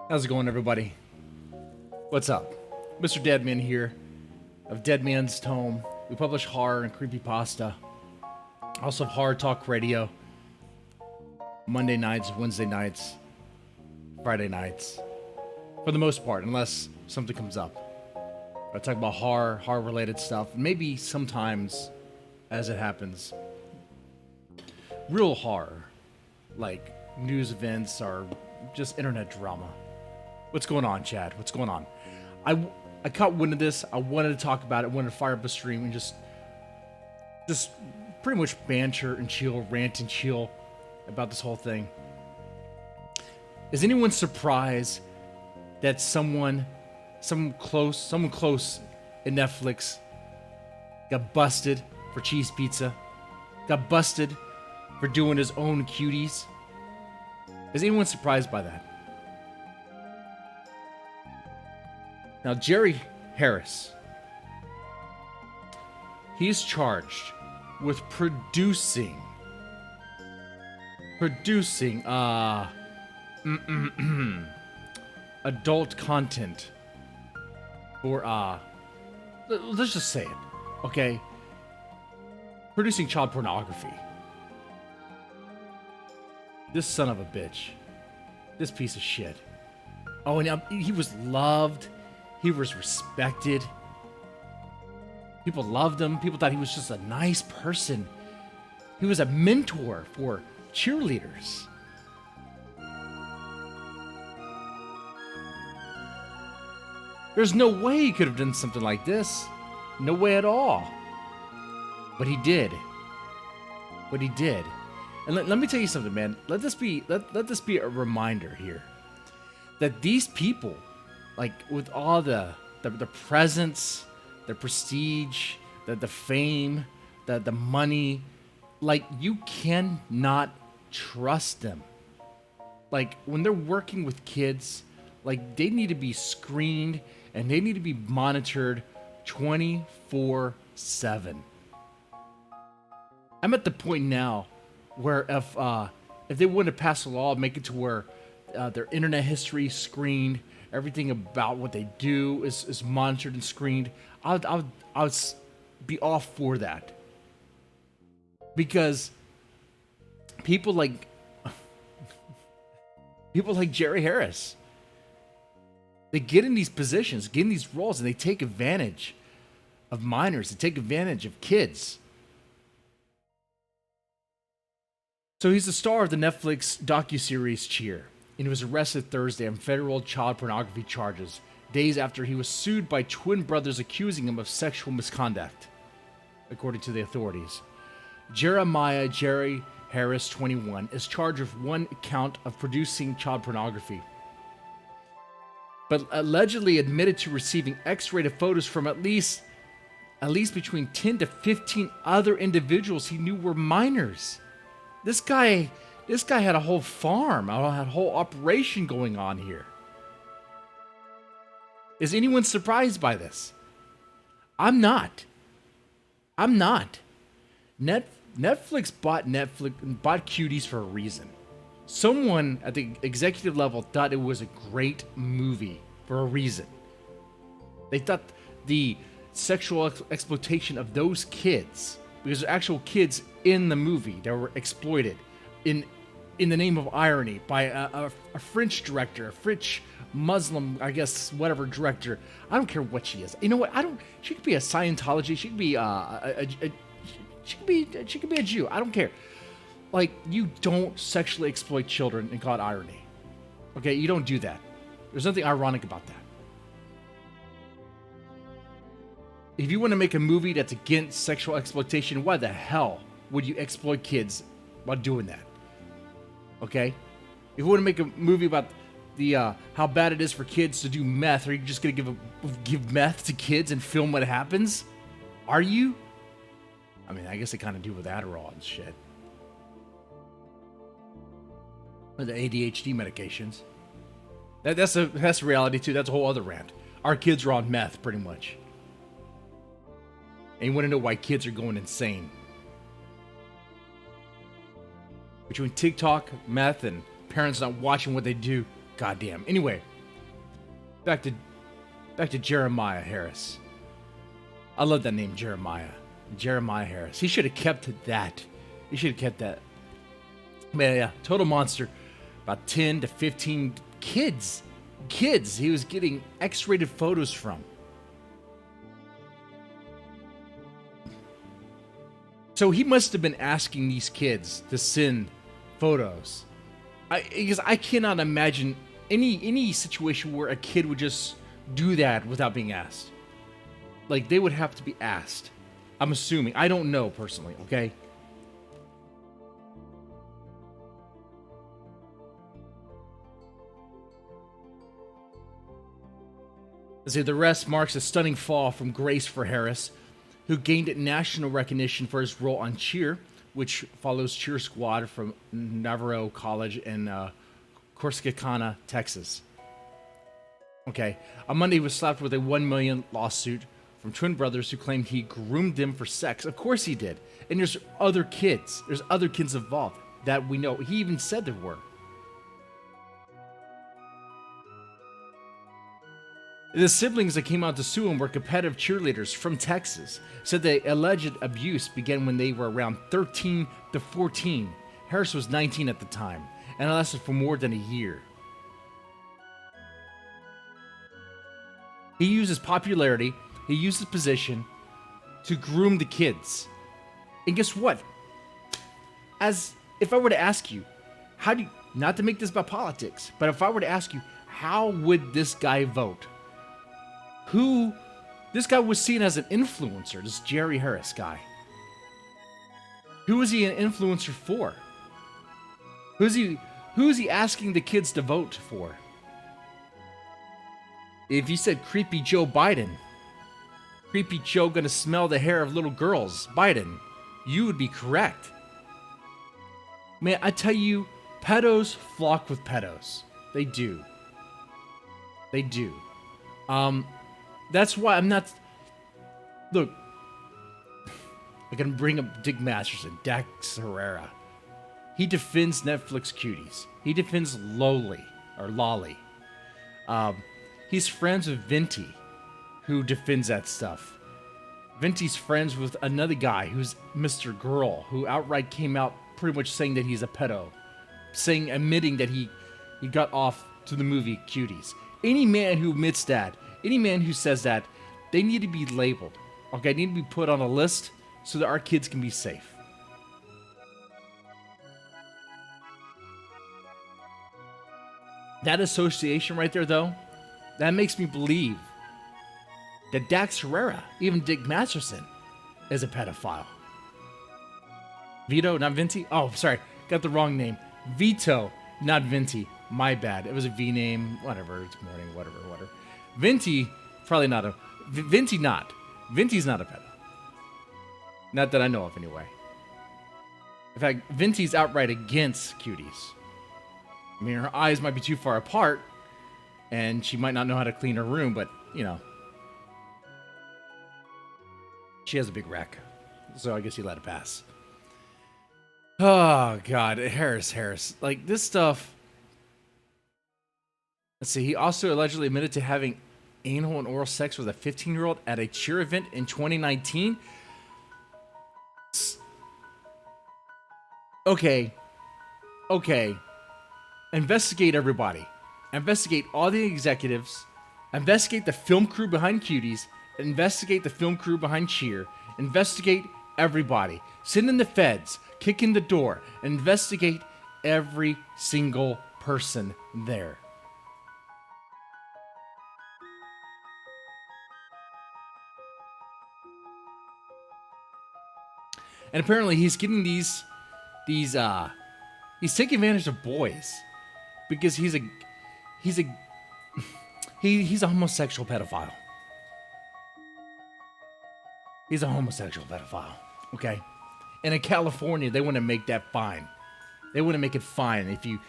How's it going, everybody? What's up? Mr. Deadman here of Dead Man's Tome. We publish horror and creepypasta. Also have Horror Talk Radio. Monday nights, Wednesday nights, Friday nights. For the most part, unless something comes up. I talk about horror-related stuff. Maybe sometimes, as it happens, real horror. Like news events or just internet drama. What's going on, Chad? What's going on? I caught wind of this. I wanted to talk about it. I wanted to fire up a stream and just pretty much banter and chill, rant and chill about this whole thing. Is anyone surprised that someone close in Netflix got busted for cheese pizza? Got busted for doing his own cuties? Is anyone surprised by that? Now, Jerry Harris, he's charged with producing adult content for let's just say it, okay? Producing child pornography. This son of a bitch. This piece of shit. Oh, and he was loved. He was respected. People loved him. People thought he was just a nice person. He was a mentor for cheerleaders. There's no way he could have done something like this. No way at all. But he did. And let me tell you something, man. Let this be a reminder here that these people, like with all the presence, the prestige, the fame, the money, like you cannot trust them. Like when they're working with kids, like they need to be screened and they need to be monitored 24/7. I'm at the point now where if they want to pass a law, make it to where their internet history is screened, everything about what they do is monitored and screened, I would be all for that. Because people like Jerry Harris, they get in these positions, get in these roles, and they take advantage of minors, they take advantage of kids. So he's the star of the Netflix docuseries Cheer, and he was arrested Thursday on federal child pornography charges, days after he was sued by twin brothers accusing him of sexual misconduct, according to the authorities. Jeremiah Jerry Harris, 21, is charged with one count of producing child pornography, but allegedly admitted to receiving X-rated photos from at least between 10 to 15 other individuals he knew were minors. This guy had a whole farm, had a whole operation going on here. Is anyone surprised by this? I'm not. Netflix bought Cuties for a reason. Someone at the executive level thought it was a great movie for a reason. They thought the sexual exploitation of those kids, because they're actual kids in the movie that were exploited in the name of irony by a French director, a French Muslim, I guess, whatever director. I don't care what she is. You know what? She could be a Scientology. She could be she could be a Jew. I don't care. Like, you don't sexually exploit children and call it irony. Okay, you don't do that. There's nothing ironic about that. If you want to make a movie that's against sexual exploitation, why the hell would you exploit kids while doing that? Okay? If you want to make a movie about the how bad it is for kids to do meth, are you just going to give meth to kids and film what happens? Are you? I mean, I guess they kind of do with Adderall and shit. Or the ADHD medications. That's a reality too. That's a whole other rant. Our kids are on meth, pretty much. And you want to know why kids are going insane. Between TikTok, meth, and parents not watching what they do. Goddamn. Anyway, back to Jeremiah Harris. I love that name, Jeremiah. Jeremiah Harris. He should have kept that. He should have kept that. Man, yeah, total monster. About 10 to 15 kids he was getting X-rated photos from. So he must have been asking these kids to send photos. Because I cannot imagine any situation where a kid would just do that without being asked. Like, they would have to be asked. I'm assuming. I don't know personally, okay? The rest marks a stunning fall from grace for Harris, who gained national recognition for his role on Cheer, which follows Cheer Squad from Navarro College in Corsicana, Texas. Okay. On Monday, he was slapped with a $1 million lawsuit from twin brothers who claimed he groomed them for sex. Of course he did. And there's other kids. There's other kids involved that we know. He even said there were. The siblings that came out to sue him were competitive cheerleaders from Texas. Said the alleged abuse began when they were around 13 to 14. Harris was 19 at the time, and it lasted for more than a year. He used his popularity, he used his position to groom the kids. And guess what? As if I were to ask you, how do you, not to make this about politics, but if I were to ask you, how would this guy vote? This guy was seen as an influencer, this Jerry Harris guy. Who is he an influencer for? Who is he asking the kids to vote for? If you said creepy Joe Biden, creepy Joe gonna smell the hair of little girls, Biden, you would be correct. Man, I tell you, pedos flock with pedos. They do. They do. That's why I'm not... Look, I can bring up Dick Masterson, Dax Herrera. He defends Netflix cuties. He defends Lolly. He's friends with Venti, who defends that stuff. Venti's friends with another guy who's Mr. Girl, who outright came out pretty much saying that he's a pedo. Admitting that he got off to the movie Cuties. Any man who admits that, any man who says that, they need to be labeled. Okay, they need to be put on a list so that our kids can be safe. That association right there, though, that makes me believe that Dax Herrera, even Dick Masterson, is a pedophile. Vito, not Venti? Oh, sorry, got the wrong name. Vito, not Venti. My bad. It was a V name. Whatever. It's morning. Whatever. Venti, probably not a... Venti's not a pedo. Not that I know of, anyway. In fact, Venti's outright against cuties. I mean, her eyes might be too far apart, and she might not know how to clean her room, but, you know. She has a big rack, so I guess you let it pass. Oh, God. Harris. Like, this stuff... Let's see. He also allegedly admitted to having anal and oral sex with a 15-year-old at a cheer event in 2019. Okay. Investigate everybody. Investigate all the executives. Investigate the film crew behind Cuties. Investigate the film crew behind Cheer. Investigate everybody. Send in the feds. Kick in the door. Investigate every single person there. And apparently he's getting he's taking advantage of boys because he's a homosexual pedophile. He's a homosexual pedophile, okay? And in California, they want to make that fine. They want to make it fine if you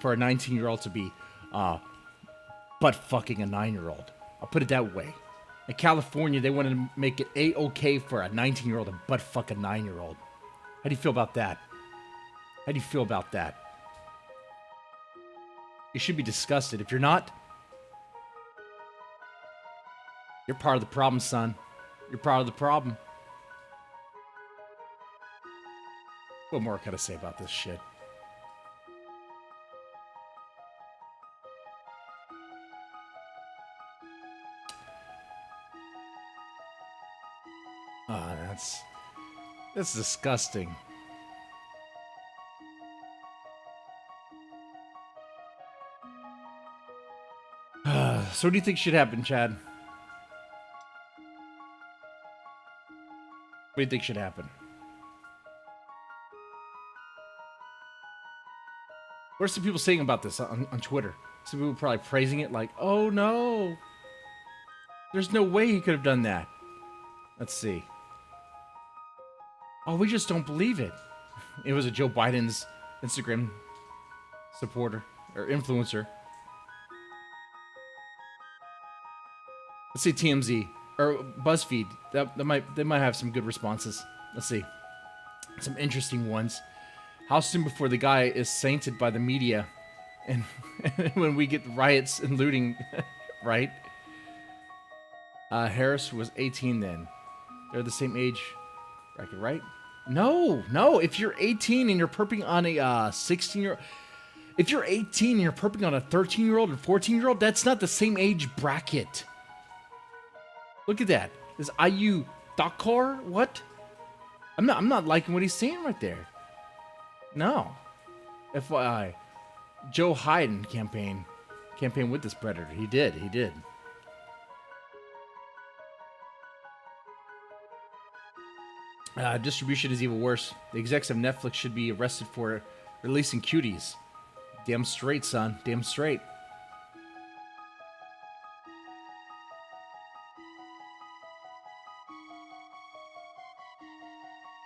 for a 19-year-old to be butt fucking a 9-year-old. I'll put it that way. In California, they want to make it A-okay for a 19-year-old to butt fuck a 9-year-old. How do you feel about that? You should be disgusted. If you're not, You're part of the problem, son. You're part of the problem. What more can I say about this shit? Ah, that's disgusting. So what do you think should happen, Chad? What do you think should happen? What are some people saying about this on Twitter? Some people probably praising it like, oh no, there's no way he could have done that. Let's see. Oh, we just don't believe it. It was a Joe Biden's Instagram supporter or influencer. Let's see TMZ or BuzzFeed. They might have some good responses. Let's see. Some interesting ones. How soon before the guy is sainted by the media and when we get riots and looting, right? Harris was 18 then. They're the same age bracket, right? No. If you're 18 and you're perping on a 16-year-old, if you're 18 and you're perping on a 13-year-old and 14-year-old, that's not the same age bracket. Look at that. Is IU Dakar? What? I'm not liking what he's saying right there. No. FYI. Joe Biden campaign with this predator. He did. Distribution is even worse. The execs of Netflix should be arrested for releasing cuties. Damn straight, son. Damn straight.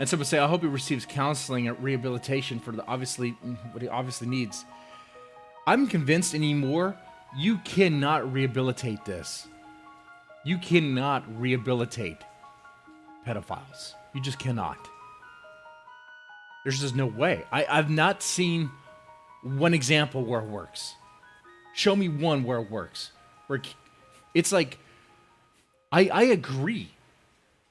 And some would say, I hope he receives counseling and rehabilitation for what he obviously needs. I'm convinced anymore, you cannot rehabilitate this. You cannot rehabilitate pedophiles. You just cannot. There's just no way. I've not seen one example where it works. Show me one where it works. Where it's like, I agree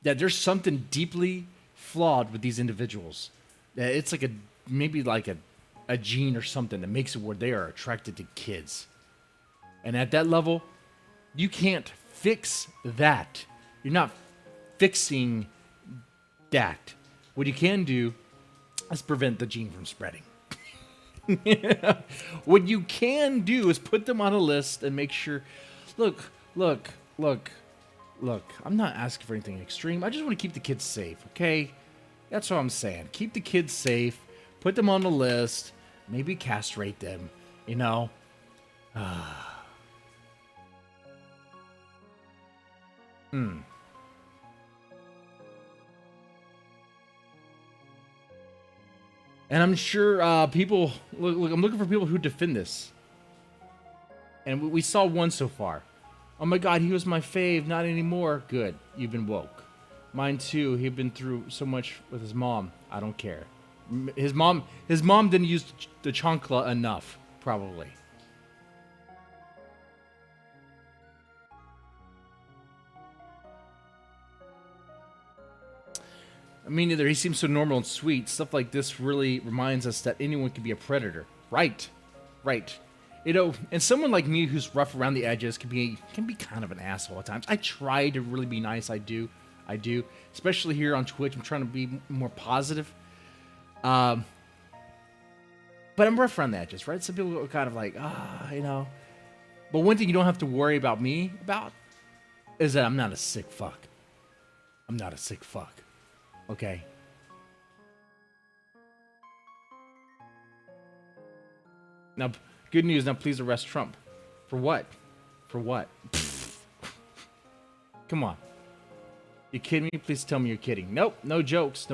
that there's something deeply flawed with these individuals. It's like maybe like a gene or something that makes it where they are attracted to kids. And at that level, you can't fix that. You're not fixing that. What you can do is prevent the gene from spreading. What you can do is put them on a list and make sure, look, I'm not asking for anything extreme. I just want to keep the kids safe, okay? That's what I'm saying. Keep the kids safe. Put them on the list. Maybe castrate them, you know? And I'm sure people... Look, I'm looking for people who defend this. And we saw one so far. Oh my god, he was my fave. Not anymore. Good. You've been woke. Mine too. He'd been through so much with his mom. I don't care. His mom didn't use the chancla enough, probably. Me neither. He seems so normal and sweet. Stuff like this really reminds us that anyone can be a predator. Right. You know, and someone like me who's rough around the edges can be kind of an asshole at times. I try to really be nice. I do. Especially here on Twitch. I'm trying to be more positive. But I'm rough around the edges, right? Some people are kind of like, you know. But one thing you don't have to worry about me about is that I'm not a sick fuck. Okay? Now, good news. Now, please arrest Trump. For what? Come on. You kidding me? Please tell me you're kidding. Nope. No jokes.